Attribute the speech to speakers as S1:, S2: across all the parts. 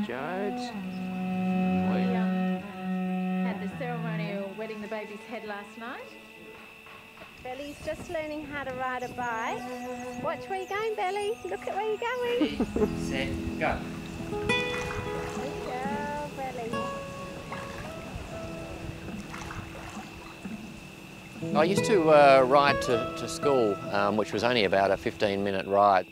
S1: Jode.
S2: We had the ceremonial wedding the baby's head last night. Belly's just learning how to ride a bike. Watch where you're going, Belly. Look at where you're going.
S1: Set, go.
S2: Good girl, Belly.
S3: I used to ride to school, which was only about a 15-minute ride.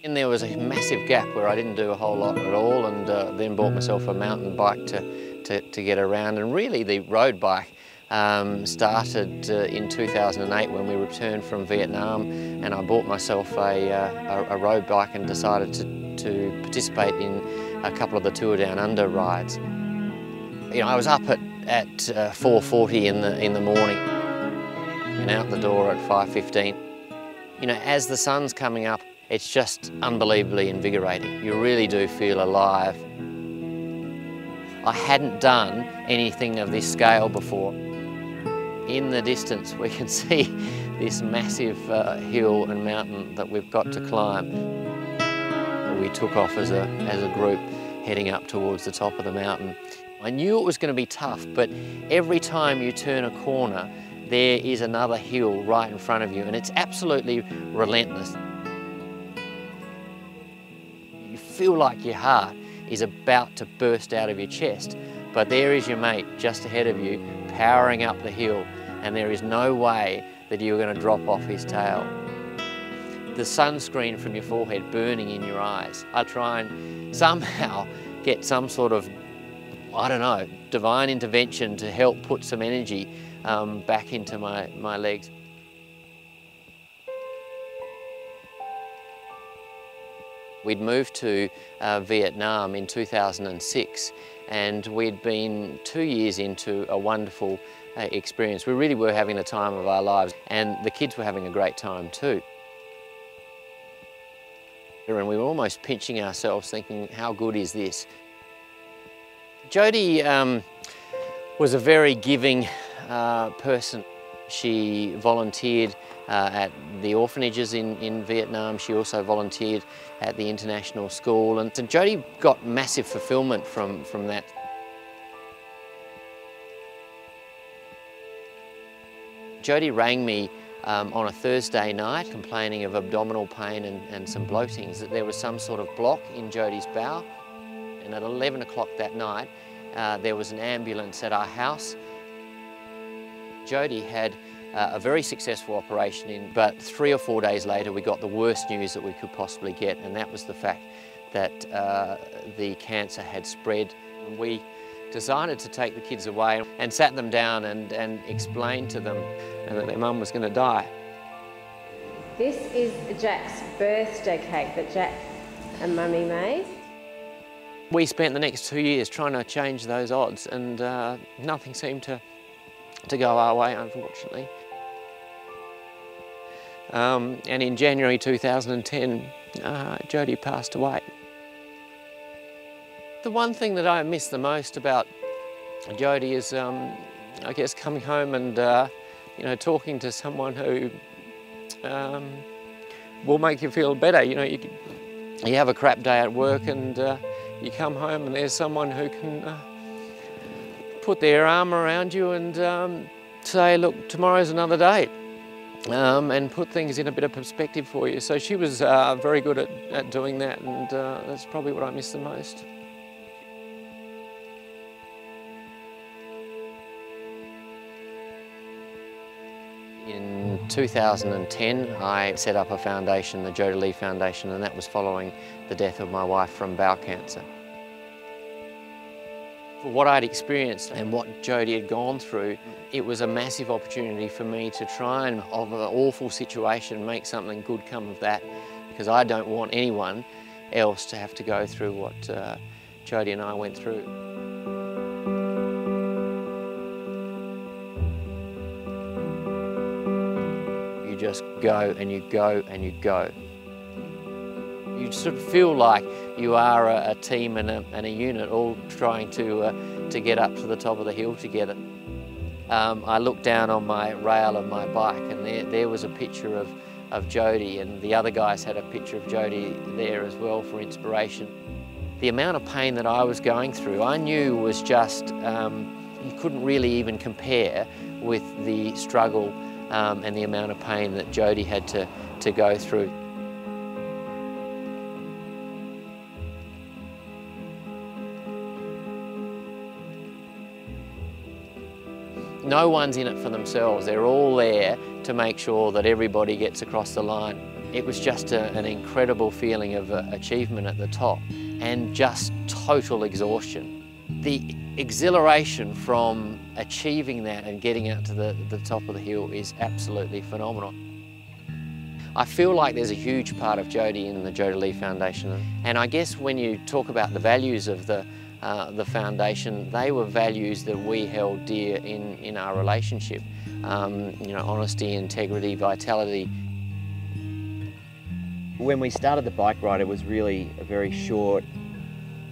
S3: And there was a massive gap where I didn't do a whole lot at all, and then bought myself a mountain bike to get around. And really the road bike started in 2008 when we returned from Vietnam, and I bought myself a road bike and decided to participate in a couple of the Tour Down Under rides. You know, I was up at 4:40 in the morning and out the door at 5:15. You know, as the sun's coming up, it's just unbelievably invigorating. You really do feel alive. I hadn't done anything of this scale before. In the distance we can see this massive hill and mountain that we've got to climb. We took off as a group heading up towards the top of the mountain. I knew it was going to be tough, but every time you turn a corner there is another hill right in front of you, and it's absolutely relentless. You feel like your heart is about to burst out of your chest, but there is your mate just ahead of you, powering up the hill, and there is no way that you're going to drop off his tail. The sunscreen from your forehead burning in your eyes. I try and somehow get some sort of, I don't know, divine intervention to help put some energy back into my legs. We'd moved to Vietnam in 2006, and we'd been 2 years into a wonderful experience. We really were having the time of our lives, and the kids were having a great time too. And we were almost pinching ourselves thinking, how good is this? Jodie was a very giving person. She volunteered at the orphanages in Vietnam. She also volunteered at the international school, and Jodie got massive fulfilment from that. Jodie rang me on a Thursday night complaining of abdominal pain and some bloatings, that there was some sort of block in Jodie's bowel. And at 11 o'clock that night there was an ambulance at our house. Jodie had a very successful operation, but 3 or 4 days later we got the worst news that we could possibly get, and that was the fact that the cancer had spread. We decided to take the kids away and sat them down and explained to them that their mum was going to die.
S2: This is Jack's birthday cake that Jack and Mummy made.
S3: We spent the next 2 years trying to change those odds, and nothing seemed to go our way, unfortunately. And in January 2010, Jodie passed away. The one thing that I miss the most about Jodie is, I guess, coming home and you know, talking to someone who will make you feel better. You know, you have a crap day at work, and you come home and there's someone who can put their arm around you and say, look, tomorrow's another day, and put things in a bit of perspective for you. So she was very good at doing that, and that's probably what I miss the most. In 2010, I set up a foundation, the Jodie Lee Foundation, and that was following the death of my wife from bowel cancer. For what I'd experienced and what Jodie had gone through, it was a massive opportunity for me to try and, of an awful situation, make something good come of that, because I don't want anyone else to have to go through what Jodie and I went through. You just go and you go and you go. You sort of feel like you are a team and a unit, all trying to get up to the top of the hill together. I looked down on my rail of my bike, and there was a picture of Jodie, and the other guys had a picture of Jodie there as well for inspiration. The amount of pain that I was going through, I knew was just, you couldn't really even compare with the struggle and the amount of pain that Jodie had to go through. No one's in it for themselves. They're all there to make sure that everybody gets across the line. It was just an incredible feeling of achievement at the top and just total exhaustion. The exhilaration from achieving that and getting out to the top of the hill is absolutely phenomenal. I feel like there's a huge part of Jodie in the Jodie Lee Foundation, and I guess when you talk about the values of the foundation, they were values that we held dear in our relationship. You know, honesty, integrity, vitality.
S1: When we started the bike ride, it was really a very short,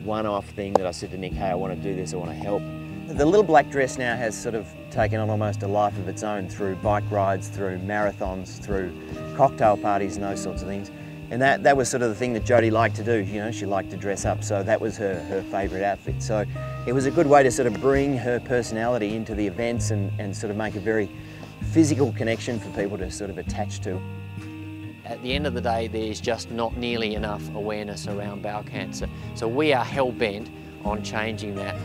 S1: one-off thing that I said to Nick, hey, I want to do this, I want to help. The little black dress now has sort of taken on almost a life of its own through bike rides, through marathons, through cocktail parties and those sorts of things. And that was sort of the thing that Jodie liked to do. You know, she liked to dress up, so that was her favourite outfit. So it was a good way to sort of bring her personality into the events and sort of make a very physical connection for people to sort of attach to.
S3: At the end of the day, there's just not nearly enough awareness around bowel cancer. So we are hell-bent on changing that.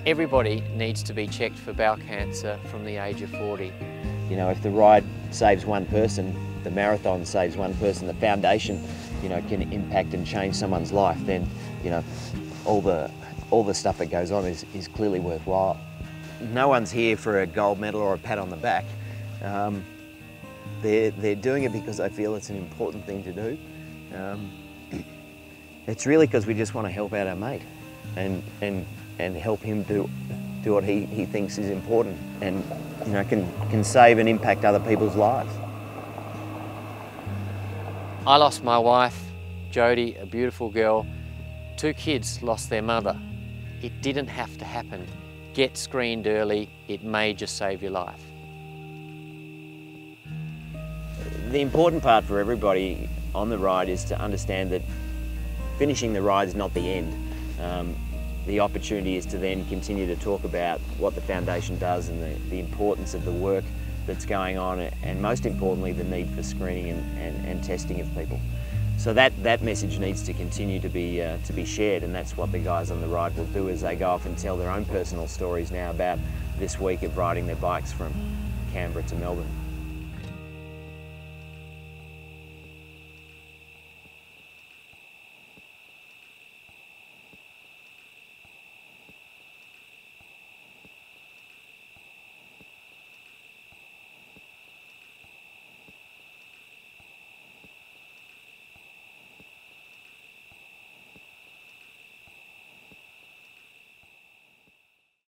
S3: Everybody needs to be checked for bowel cancer from the age of 40.
S1: You know, if the ride saves one person, the marathon saves one person, the foundation, you know, can impact and change someone's life, then, you know, all the stuff that goes on is clearly worthwhile. No one's here for a gold medal or a pat on the back. They're doing it because they feel it's an important thing to do. It's really because we just want to help out our mate and help him do what he thinks is important and, you know, can save and impact other people's lives.
S3: I lost my wife, Jodie, a beautiful girl. 2 kids lost their mother. It didn't have to happen. Get screened early, it may just save your life.
S1: The important part for everybody on the ride is to understand that finishing the ride is not the end. The opportunity is to then continue to talk about what the foundation does and the importance of the work that's going on, and most importantly the need for screening and testing of people. So that message needs to continue to be shared, and that's what the guys on the ride will do as they go off and tell their own personal stories now about this week of riding their bikes from Canberra to Melbourne.